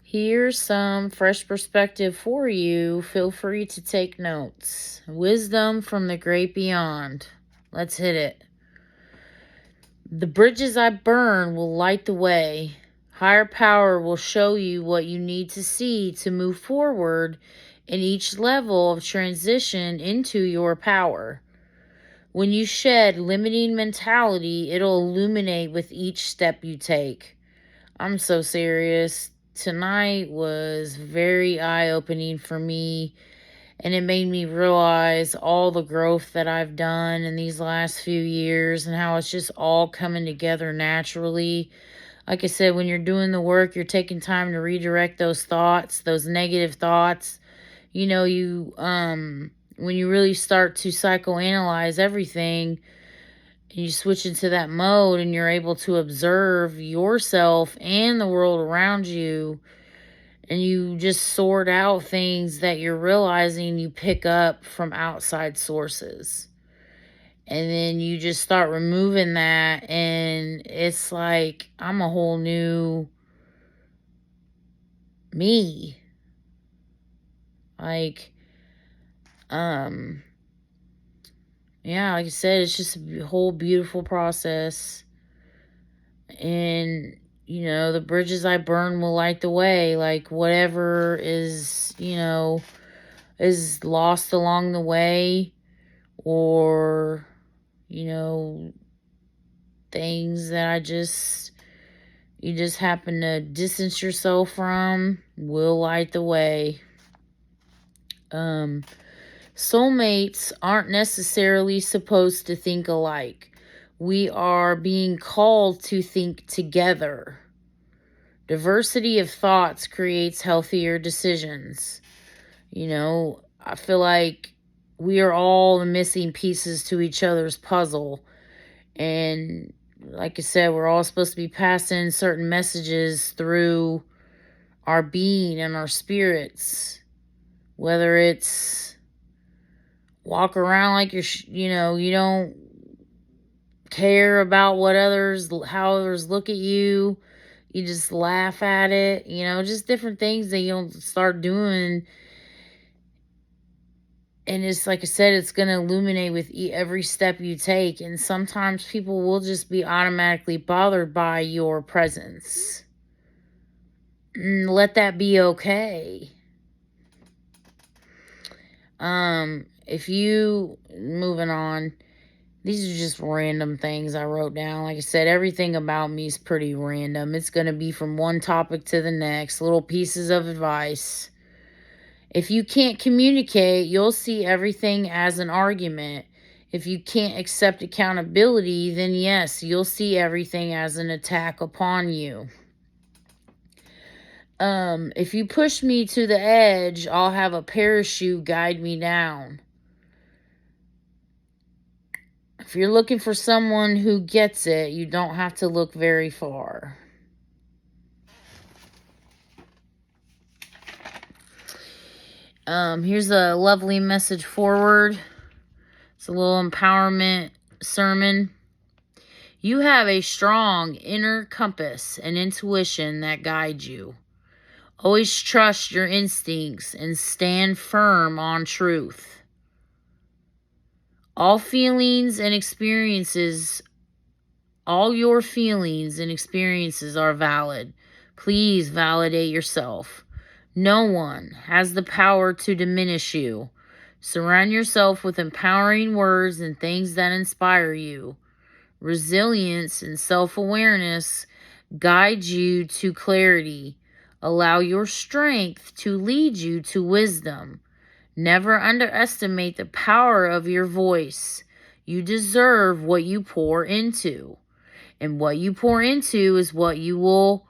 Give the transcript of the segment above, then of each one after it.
Here's some fresh perspective for you. Feel free to take notes. Wisdom from the great beyond. Let's hit it. The bridges I burn will light the way. Higher power will show you what you need to see to move forward in each level of transition into your power. When you shed limiting mentality, it'll illuminate with each step you take. I'm so serious. Tonight was very eye-opening for me, and it made me realize all the growth that I've done in these last few years and how it's just all coming together naturally. Like I said, when you're doing the work, you're taking time to redirect those thoughts, those negative thoughts. When you really start to psychoanalyze everything, and you switch into that mode and you're able to observe yourself and the world around you, and you just sort out things that you're realizing you pick up from outside sources. And then you just start removing that, and it's like I'm a whole new me. Like, yeah, like I said, it's just a whole beautiful process. And, the bridges I burn will light the way. Like, whatever is lost along the way, or, things that you just happen to distance yourself from, will light the way. Soulmates aren't necessarily supposed to think alike. We are being called to think together. Diversity of thoughts creates healthier decisions. I feel like we are all the missing pieces to each other's puzzle. And like I said, we're all supposed to be passing certain messages through our being and our spirits. Whether it's walk around like you don't care about how others look at you. You just laugh at it, just different things that you'll start doing. And it's like I said, it's going to illuminate with every step you take. And sometimes people will just be automatically bothered by your presence. Let that be okay. Moving on, these are just random things I wrote down. Like I said, everything about me is pretty random. It's going to be from one topic to the next, little pieces of advice. If you can't communicate, you'll see everything as an argument. If you can't accept accountability, then yes, you'll see everything as an attack upon you. If you push me to the edge, I'll have a parachute guide me down. If you're looking for someone who gets it, you don't have to look very far. Here's a lovely message forward. It's a little empowerment sermon. You have a strong inner compass and intuition that guides you. Always trust your instincts and stand firm on truth. All your feelings and experiences are valid. Please validate yourself. No one has the power to diminish you. Surround yourself with empowering words and things that inspire you. Resilience and self-awareness guide you to clarity. Allow your strength to lead you to wisdom. Never underestimate the power of your voice. You deserve what you pour into. And what you pour into is what you will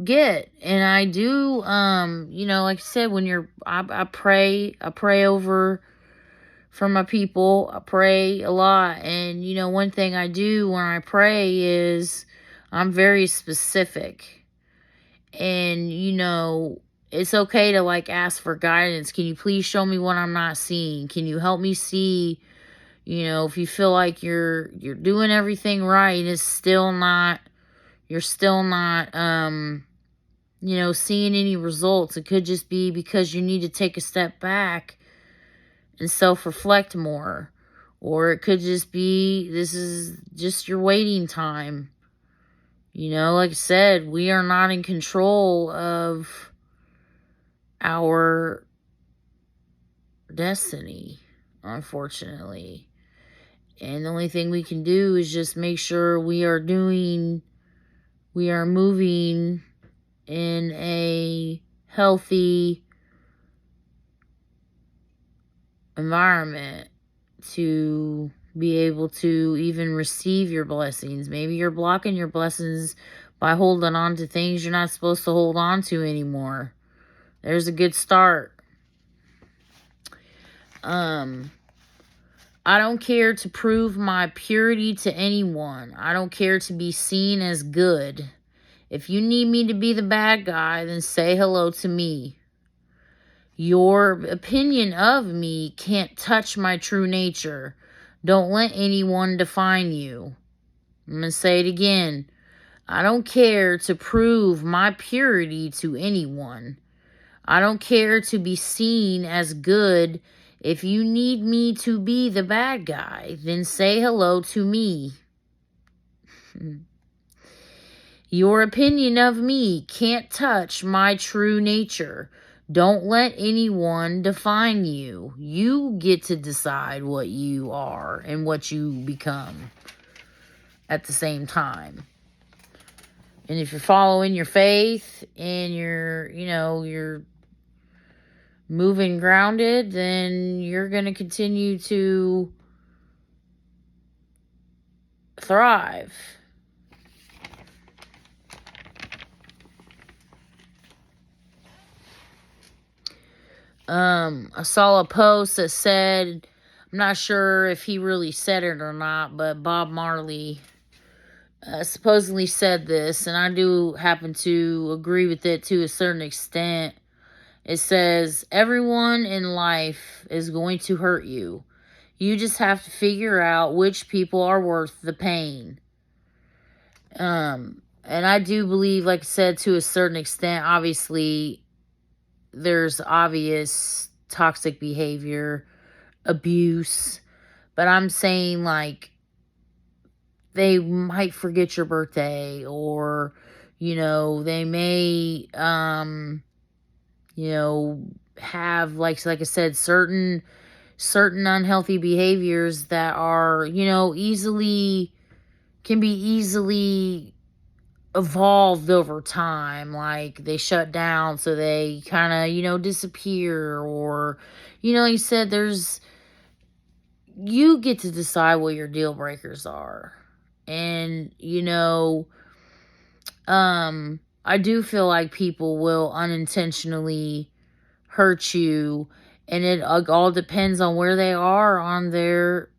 get. And I do, like I said, I pray over for my people. I pray a lot. And, one thing I do when I pray is I'm very specific. And, it's okay to ask for guidance. Can you please show me what I'm not seeing? Can you help me see, if you feel like you're doing everything right, it's still not, you're still not, seeing any results. It could just be because you need to take a step back and self-reflect more. Or it could just be this is just your waiting time. Like I said, we are not in control of our destiny, unfortunately. And the only thing we can do is just make sure we are moving in a healthy environment to be able to even receive your blessings. Maybe you're blocking your blessings by holding on to things you're not supposed to hold on to anymore. There's a good start. I don't care to prove my purity to anyone. I don't care to be seen as good. If you need me to be the bad guy, then say hello to me. Your opinion of me can't touch my true nature. Don't let anyone define you. I'm going to say it again. I don't care to prove my purity to anyone. I don't care to be seen as good. If you need me to be the bad guy, then say hello to me. Your opinion of me can't touch my true nature. Don't let anyone define you. You get to decide what you are and what you become at the same time. And if you're following your faith and you're moving grounded, then you're going to continue to thrive. I saw a post that said, I'm not sure if he really said it or not, but Bob Marley supposedly said this, and I do happen to agree with it to a certain extent. It says, everyone in life is going to hurt you. You just have to figure out which people are worth the pain. And I do believe, like I said, to a certain extent, obviously, there's obvious toxic behavior, abuse, but I'm saying, like, they might forget your birthday, or, they may, have, like I said, certain unhealthy behaviors that are, can be easily evolved over time. Like, they shut down, so they kind of, disappear, or, like you said, you get to decide what your deal breakers are. And, I do feel like people will unintentionally hurt you, and it all depends on where they are on their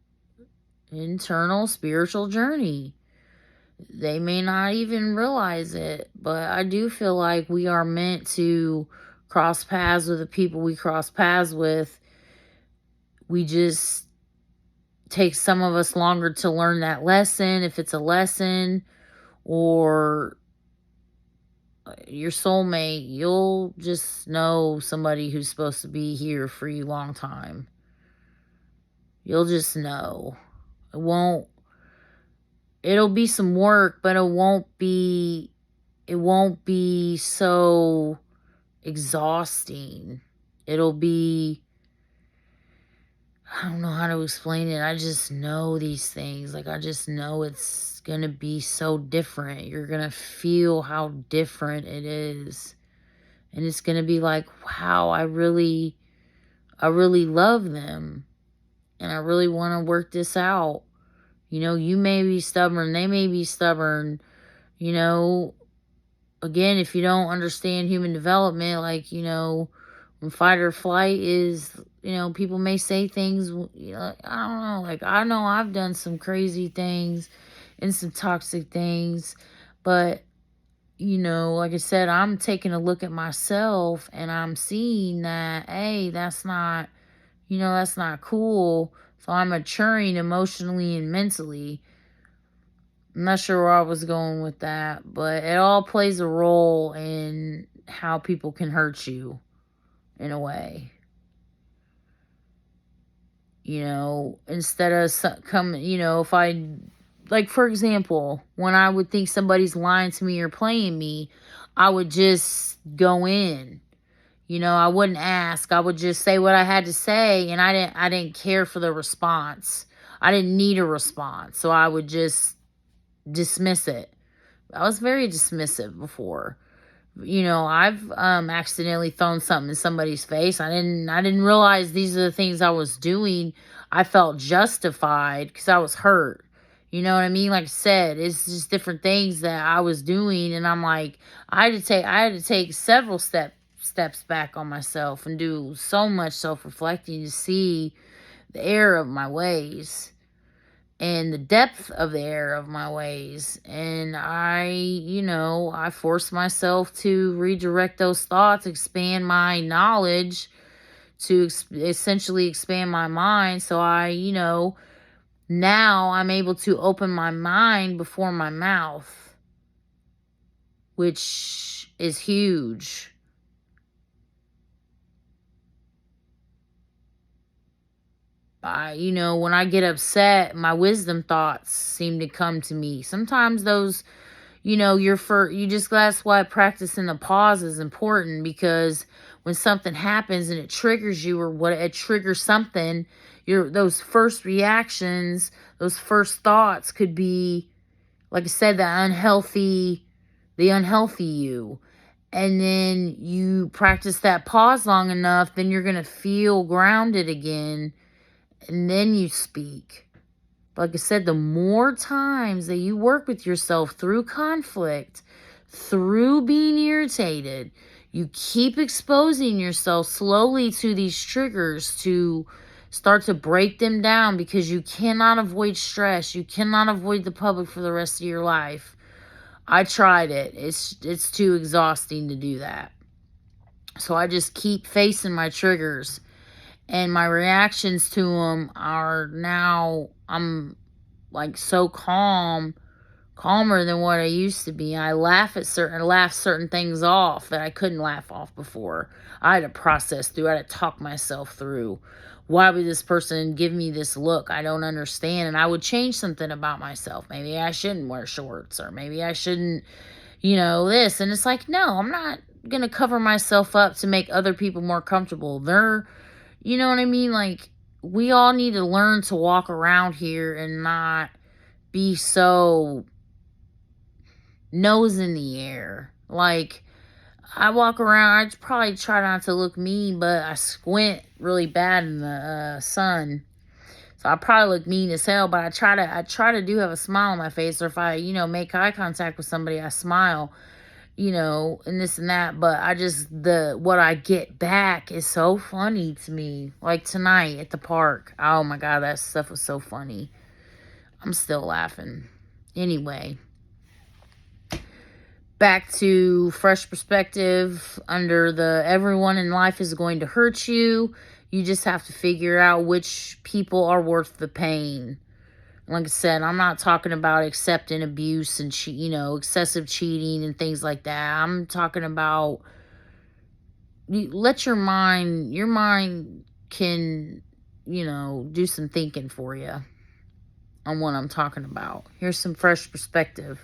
internal spiritual journey. They may not even realize it, but I do feel like we are meant to cross paths with the people we cross paths with. We just take some of us longer to learn that lesson, if it's a lesson, or your soulmate. You'll just know somebody who's supposed to be here for you long time. You'll just know. It'll be some work, but it won't be so exhausting. It'll be, I don't know how to explain it. I just know these things. Like, I just know it's going to be so different. You're going to feel how different it is. And it's going to be like, wow, I really love them. And I really want to work this out. You may be stubborn. They may be stubborn. Again, if you don't understand human development, like, when fight or flight is, people may say things, I don't know. Like, I know I've done some crazy things and some toxic things, but, like I said, I'm taking a look at myself, and I'm seeing that, hey, that's not cool. So I'm maturing emotionally and mentally. I'm not sure where I was going with that, but it all plays a role in how people can hurt you in a way. You know, instead of if I, like, for example, when I would think somebody's lying to me or playing me, I would just go in. You know, I wouldn't ask. I would just say what I had to say, and I didn't care for the response. I didn't need a response, so I would just dismiss it. I was very dismissive before. You know, I've accidentally thrown something in somebody's face. I didn't realize these are the things I was doing. I felt justified because I was hurt. You know what I mean? Like I said, it's just different things that I was doing, and I'm like, I had to take several steps back on myself and do so much self-reflecting to see the error of my ways and the depth of the error of my ways. And I forced myself to redirect those thoughts, expand my knowledge, to essentially expand my mind. So now I'm able to open my mind before my mouth, which is huge. When I get upset, my wisdom thoughts seem to come to me. Sometimes those, that's why practicing the pause is important, because when something happens and it triggers you, or what it triggers something, those first reactions, those first thoughts could be, like I said, the unhealthy you. And then you practice that pause long enough, then you're going to feel grounded again, and then you speak. Like I said, the more times that you work with yourself through conflict, through being irritated, you keep exposing yourself slowly to these triggers to start to break them down, because you cannot avoid stress. You cannot avoid the public for the rest of your life. I tried it. It's too exhausting to do that. So I just keep facing my triggers, and my reactions to them are now, I'm like so calmer than what I used to be. I laugh certain things off that I couldn't laugh off before. I had to process through. I had to talk myself through. Why would this person give me this look? I don't understand. And I would change something about myself. Maybe I shouldn't wear shorts, or maybe I shouldn't, this. And it's like, no, I'm not going to cover myself up to make other people more comfortable. You know what I mean? Like, we all need to learn to walk around here and not be so nose in the air. Like, I walk around, I probably try not to look mean, but I squint really bad in the sun. So I probably look mean as hell, but I try to do have a smile on my face. Or if I, make eye contact with somebody, I smile, and this and that. But what I get back is so funny to me. Like tonight at the park. Oh my God, that stuff was so funny. I'm still laughing. Anyway, back to fresh perspective. Under the everyone in life is going to hurt you. You just have to figure out which people are worth the pain. Like I said, I'm not talking about accepting abuse and excessive cheating and things like that. I'm talking about, let your mind can, do some thinking for you on what I'm talking about. Here's some fresh perspective.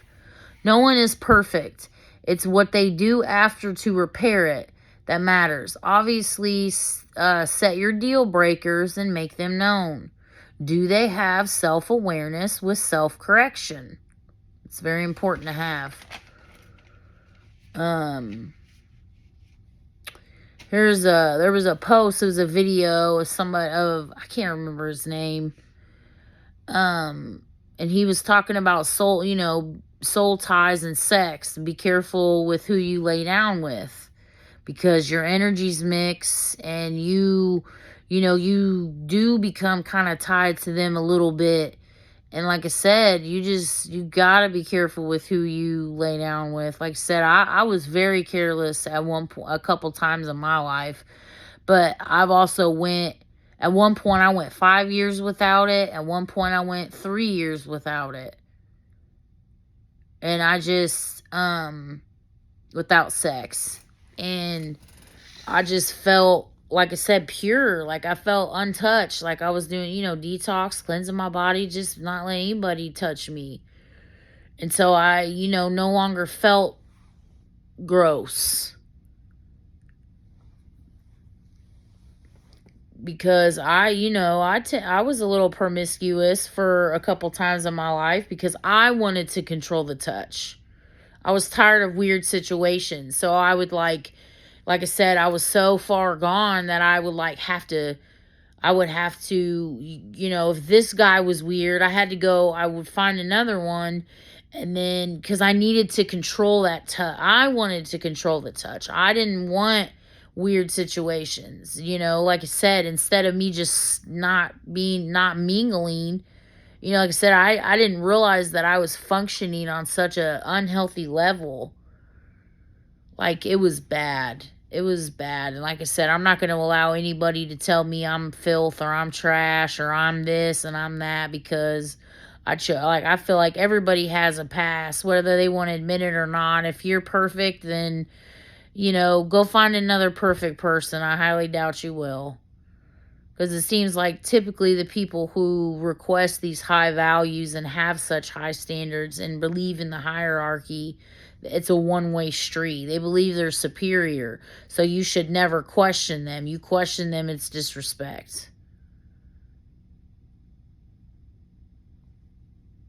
No one is perfect. It's what they do after to repair it that matters. Obviously, set your deal breakers and make them known. Do they have self-awareness with self-correction? It's very important to have. There was a post, it was a video of I can't remember his name. And he was talking about soul ties and sex. Be careful with who you lay down with, because your energies mix, and you do become kind of tied to them a little bit. And like I said, you gotta be careful with who you lay down with. Like I said, I was very careless at a couple times in my life, but I've also at one point I went 5 years without it. At one point I went 3 years without it. And I just, without sex. And I just felt, like I said, pure. Like I felt untouched. Like I was doing, detox, cleansing my body, just not letting anybody touch me. And so I, no longer felt gross. Because I was a little promiscuous for a couple times in my life because I wanted to control the touch. I was tired of weird situations. So I would like I said, I was so far gone that I would have to, if this guy was weird, I would find another one. And then, because I needed to control that touch, I wanted to control the touch. I didn't want weird situations, like I said, instead of me just not mingling, like I said, I didn't realize that I was functioning on such a unhealthy level. Like, it was bad. It was bad. And like I said, I'm not going to allow anybody to tell me I'm filth or I'm trash or I'm this and I'm that, because I feel like everybody has a past, whether they want to admit it or not. If you're perfect, then, go find another perfect person. I highly doubt you will. Because it seems like typically the people who request these high values and have such high standards and believe in the hierarchy, it's a one-way street. They believe they're superior. So you should never question them. You question them, it's disrespect.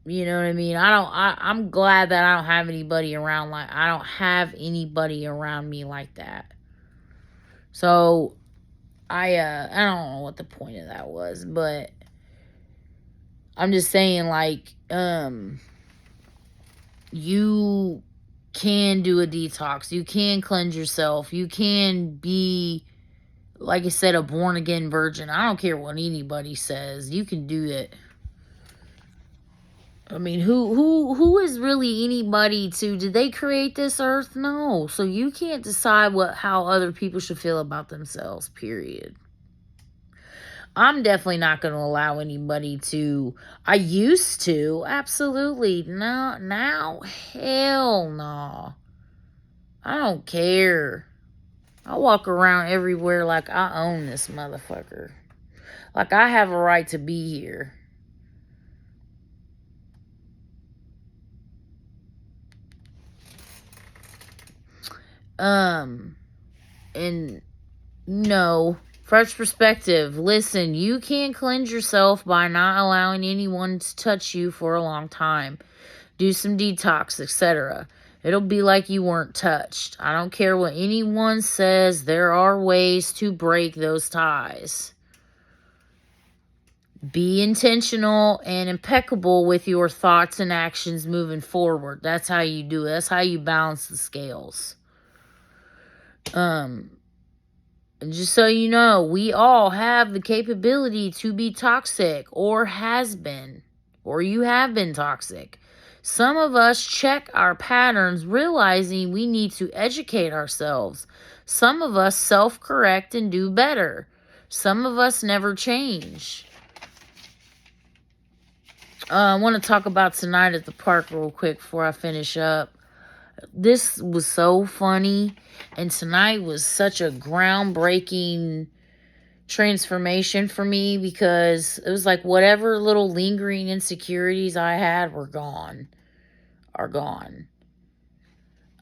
You know what I mean? I'm glad that I don't have anybody around me like that. So I don't know what the point of that was, but I'm just saying, like, you can do a detox. You can cleanse yourself. You can be, like I said, a born again virgin. I don't care what anybody says. You can do it. I mean, who is really anybody to? Did they create this earth? No. So you can't decide how other people should feel about themselves. Period. I'm definitely not going to allow anybody to. I used to, absolutely. No, now, hell no. I don't care. I walk around everywhere like I own this motherfucker. Like I have a right to be here. And no, fresh perspective. Listen, you can cleanse yourself by not allowing anyone to touch you for a long time. Do some detox, etc. It'll be like you weren't touched. I don't care what anyone says. There are ways to break those ties. Be intentional and impeccable with your thoughts and actions moving forward. That's how you do it. That's how you balance the scales. And just so you know, we all have the capability to be toxic, or has been, or you have been toxic. Some of us check our patterns, realizing we need to educate ourselves. Some of us self-correct and do better. Some of us never change. I want to talk about tonight at the park real quick before I finish up. This was so funny, and tonight was such a groundbreaking transformation for me, because it was like whatever little lingering insecurities I had are gone.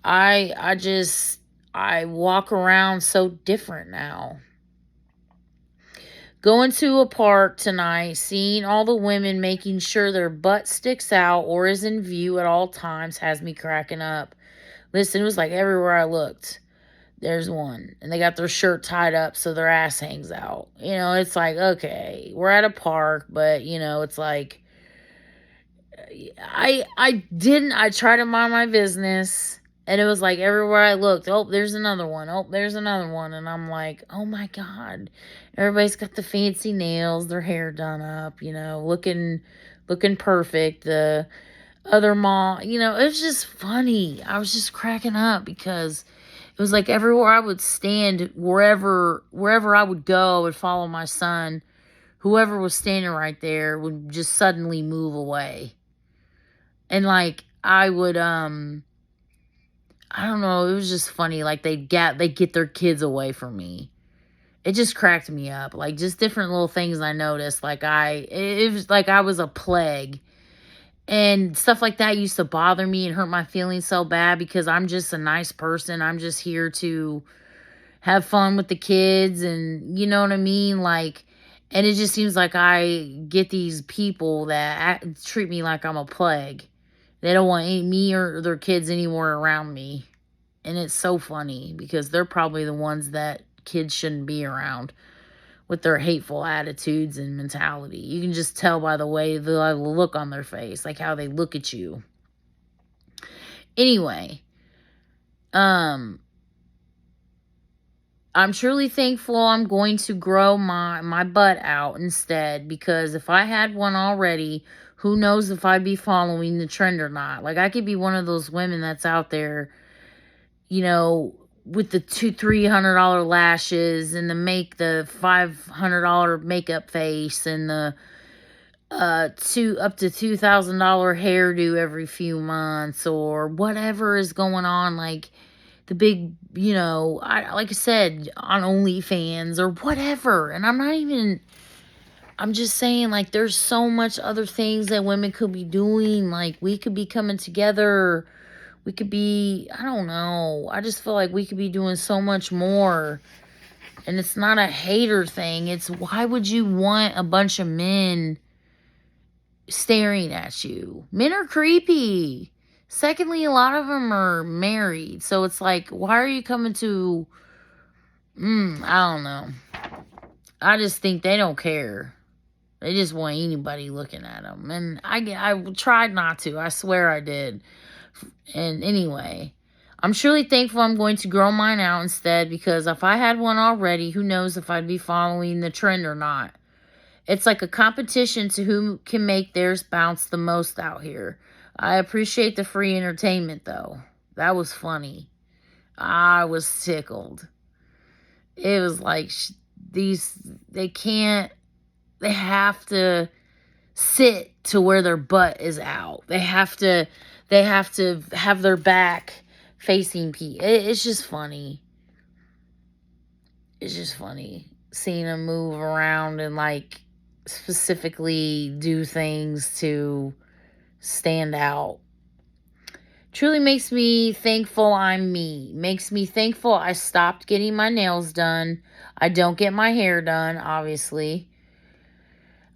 I walk around so different now. Going to a park tonight, seeing all the women making sure their butt sticks out or is in view at all times has me cracking up. Listen, it was like everywhere I looked, there's one. And they got their shirt tied up so their ass hangs out. It's like, okay, we're at a park, but, it's like, I try to mind my business. And it was like everywhere I looked, oh, there's another one. Oh, there's another one. And I'm like, oh my God. Everybody's got the fancy nails, their hair done up, looking perfect. The other mom, it was just funny. I was just cracking up because it was like everywhere I would stand, wherever I would go, I would follow my son. Whoever was standing right there would just suddenly move away. And like, I would, I don't know, it was just funny, like, they get their kids away from me. It just cracked me up, like, just different little things I noticed, like, it was like I was a plague, and stuff like that used to bother me and hurt my feelings so bad because I'm just a nice person, I'm just here to have fun with the kids and you know what I mean? Like, and it just seems like I get these people that treat me like I'm a plague. They don't want me or their kids anywhere around me. And it's so funny because they're probably the ones that kids shouldn't be around with their hateful attitudes and mentality. You can just tell by the way the look on their face, like how they look at you. Anyway, um I'm truly thankful I'm going to grow my butt out instead, because if I had one already, who knows if I'd be following the trend or not. Like, I could be one of those women that's out there, you know, with the $200-300 lashes and the $500 makeup face and the up to $2,000 hairdo every few months or whatever is going on, like the big, you know, like I said, on OnlyFans or whatever. And I'm just saying, like, there's so much other things that women could be doing. Like, we could be coming together. We could be, I don't know. I just feel like we could be doing so much more. And it's not a hater thing. It's why would you want a bunch of men staring at you? Men are creepy. Secondly, a lot of them are married. So it's like, why are you coming to, I don't know. I just think they don't care. They just want anybody looking at them. And I tried not to. I swear I did. And anyway, I'm truly thankful I'm going to grow mine out instead, because if I had one already, who knows if I'd be following the trend or not. It's like a competition to who can make theirs bounce the most out here. I appreciate the free entertainment, though. That was funny. I was tickled. It was like they can't, they have to sit to where their butt is out. They have to have their back facing people. It's just funny. It's just funny seeing them move around and like specifically do things to stand out. Truly makes me thankful I'm me. Makes me thankful I stopped getting my nails done. I don't get my hair done, obviously.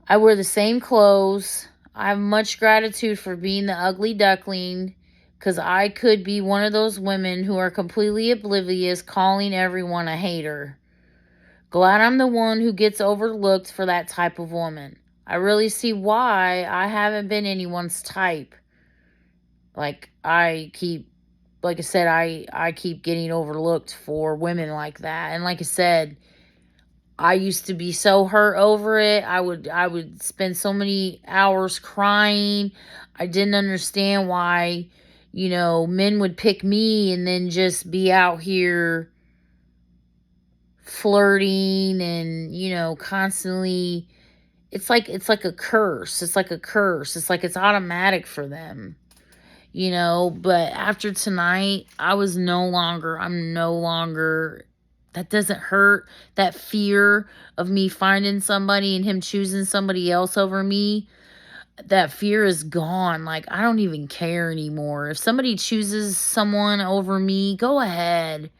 I wear the same clothes. I have much gratitude for being the ugly duckling, because I could be one of those women who are completely oblivious, calling everyone a hater. Glad I'm the one who gets overlooked for that type of woman. I really see why I haven't been anyone's type. Like I said, I keep getting overlooked for women like that. And like I said, I used to be so hurt over it. I would spend so many hours crying. I didn't understand why, you know, men would pick me and then just be out here flirting and, you know, constantly. It's like a curse. It's like a curse. It's like it's automatic for them. You know, but after tonight, I'm no longer, that doesn't hurt. That fear of me finding somebody and him choosing somebody else over me, that fear is gone. Like, I don't even care anymore. If somebody chooses someone over me, go ahead.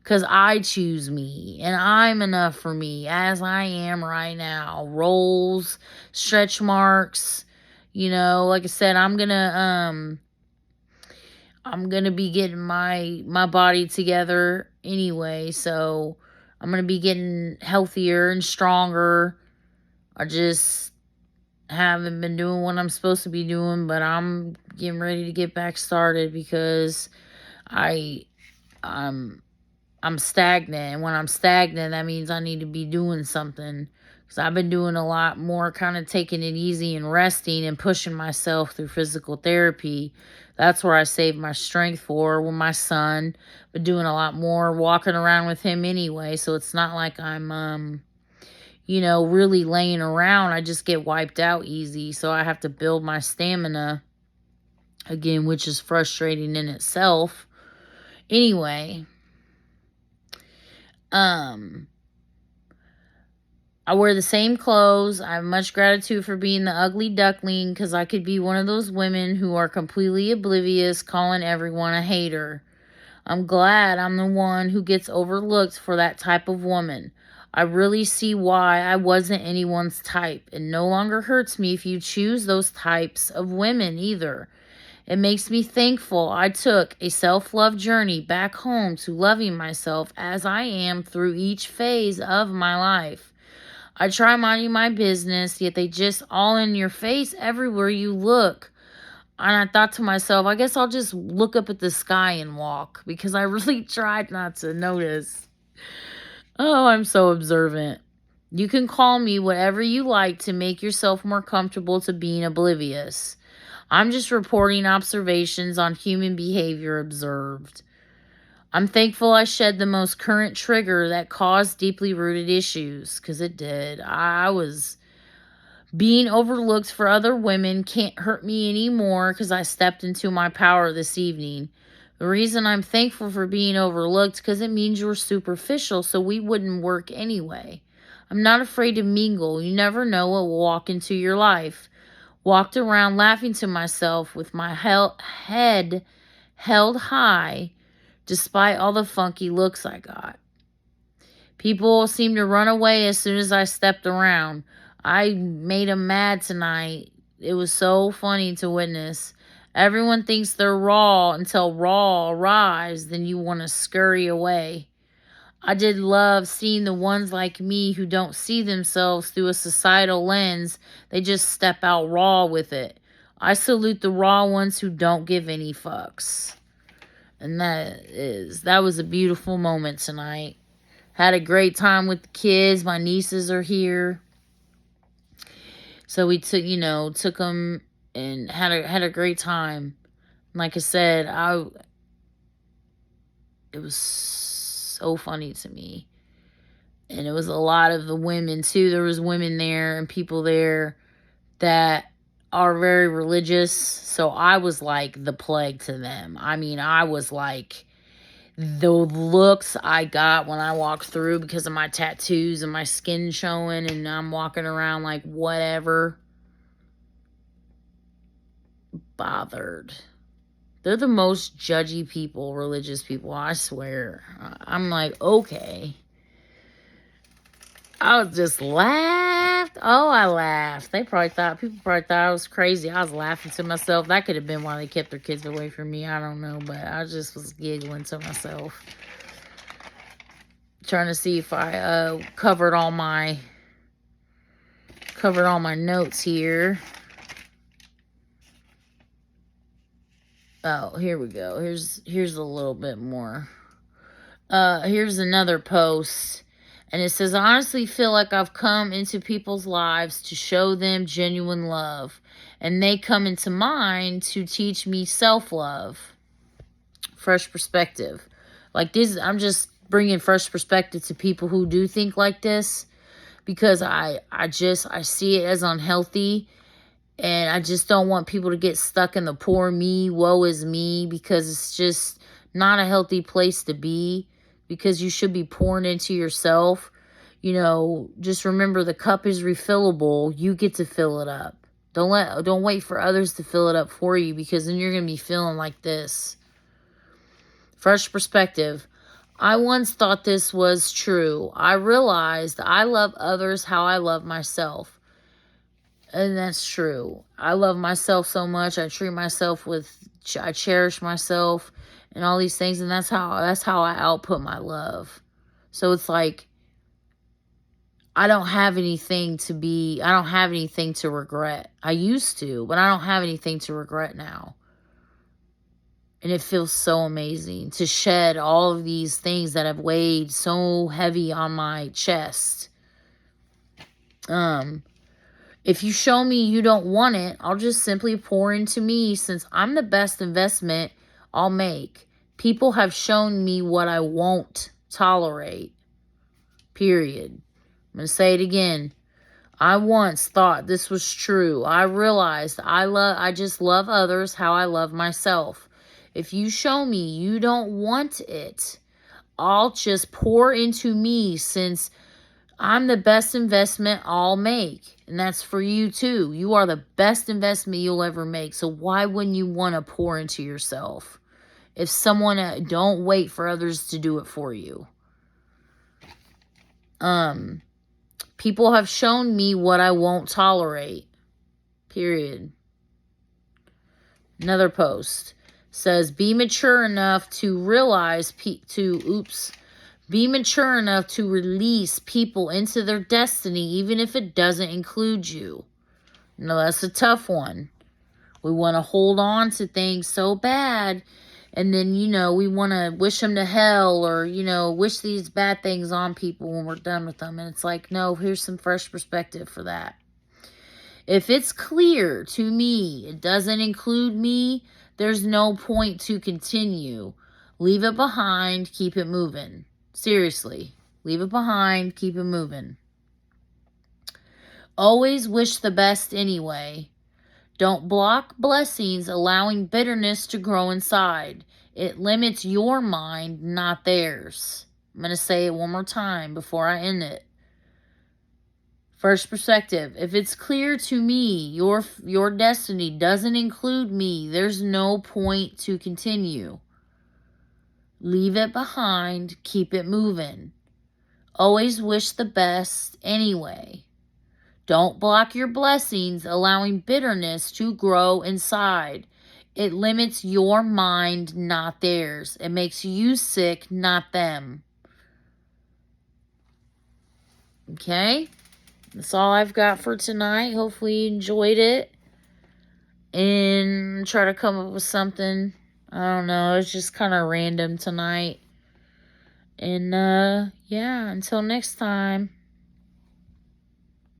Because I choose me, and I'm enough for me as I am right now. Rolls, stretch marks, you know, like I said, I'm gonna be getting my body together anyway, so I'm gonna be getting healthier and stronger. I just haven't been doing what I'm supposed to be doing, but I'm getting ready to get back started because I I'm I'm stagnant, and when I'm stagnant, that means I need to be doing something. Because I've been doing a lot more, kind of taking it easy and resting and pushing myself through physical therapy. That's where I save my strength for with my son. But doing a lot more walking around with him anyway, so it's not like I'm you know, really laying around. I just get wiped out easy, so I have to build my stamina Again, which is frustrating in itself. Anyway, I wear the same clothes. I have much gratitude for being the ugly duckling, because I could be one of those women who are completely oblivious, calling everyone a hater. I'm glad I'm the one who gets overlooked for that type of woman. I really see why I wasn't anyone's type. It no longer hurts me if you choose those types of women either. It makes me thankful I took a self-love journey back home to loving myself as I am through each phase of my life. I try minding my business, yet they just all in your face everywhere you look. And I thought to myself, I guess I'll just look up at the sky and walk, because I really tried not to notice. Oh, I'm so observant. You can call me whatever you like to make yourself more comfortable to being oblivious. I'm just reporting observations on human behavior observed. I'm thankful I shed the most current trigger that caused deeply rooted issues, because it did. I was being overlooked for other women can't hurt me anymore, because I stepped into my power this evening. The reason I'm thankful for being overlooked, because it means you're superficial, so we wouldn't work anyway. I'm not afraid to mingle. You never know what will walk into your life. Walked around laughing to myself with my head held high, despite all the funky looks I got. People seemed to run away as soon as I stepped around. I made them mad tonight. It was so funny to witness. Everyone thinks they're raw until raw arrives, then you want to scurry away. I did love seeing the ones like me who don't see themselves through a societal lens. They just step out raw with it. I salute the raw ones who don't give any fucks. And that was a beautiful moment tonight. Had a great time with the kids. My nieces are here. So we took them and had a great time. Like I said, it was so funny to me. And it was a lot of the women too. There was women there and people there that are very religious. So I was like the plague to them. I mean, I was like, the looks I got when I walked through because of my tattoos and my skin showing, and I'm walking around like whatever. Bothered. They're the most judgy people, religious people, I swear. I'm like, okay. I just laughed. Oh, I laughed. People probably thought I was crazy. I was laughing to myself. That could have been why they kept their kids away from me. I don't know, but I just was giggling to myself. Trying to see if I covered all my notes here. Oh, here we go. Here's a little bit more. Here's another post. And it says, I honestly feel like I've come into people's lives to show them genuine love. And they come into mine to teach me self-love. Fresh perspective. Like this, I'm just bringing fresh perspective to people who do think like this. Because I see it as unhealthy. And I just don't want people to get stuck in the poor me, woe is me. Because it's just not a healthy place to be. Because you should be pouring into yourself. Just remember the cup is refillable. You get to fill it up. Don't wait for others to fill it up for you, because then you're going to be feeling like this. Fresh perspective. I once thought this was true. I realized I love others how I love myself. And that's true. I love myself so much. I cherish myself and all these things. And that's how I output my love. So it's like, I don't have anything to regret. I used to, but I don't have anything to regret now. And it feels so amazing to shed all of these things that have weighed so heavy on my chest. If you show me you don't want it, I'll just simply pour into me, since I'm the best investment I'll make. People have shown me what I won't tolerate. Period. I'm going to say it again. I once thought this was true. I realized I just love others how I love myself. If you show me you don't want it, I'll just pour into me, since I'm the best investment I'll make. And that's for you too. You are the best investment you'll ever make. So why wouldn't you want to pour into yourself? If someone, don't wait for others to do it for you. People have shown me what I won't tolerate. Period. Another post says, be mature enough to realize, be mature enough to release people into their destiny, even if it doesn't include you. No, that's a tough one. We want to hold on to things so bad, and then, we want to wish them to hell, or, wish these bad things on people when we're done with them. And it's like, no, here's some fresh perspective for that. If it's clear to me it doesn't include me, there's no point to continue. Leave it behind, keep it moving. Seriously, leave it behind, keep it moving. Always wish the best anyway. Don't block blessings, allowing bitterness to grow inside. It limits your mind, not theirs. I'm going to say it one more time before I end it. First perspective. If it's clear to me your destiny doesn't include me, there's no point to continue. Leave it behind, keep it moving. Always wish the best anyway. Don't block your blessings, allowing bitterness to grow inside. It limits your mind, not theirs. It makes you sick, not them. Okay? That's all I've got for tonight. Hopefully you enjoyed it. And try to come up with something. I don't know. It's just kind of random tonight. And, yeah, until next time.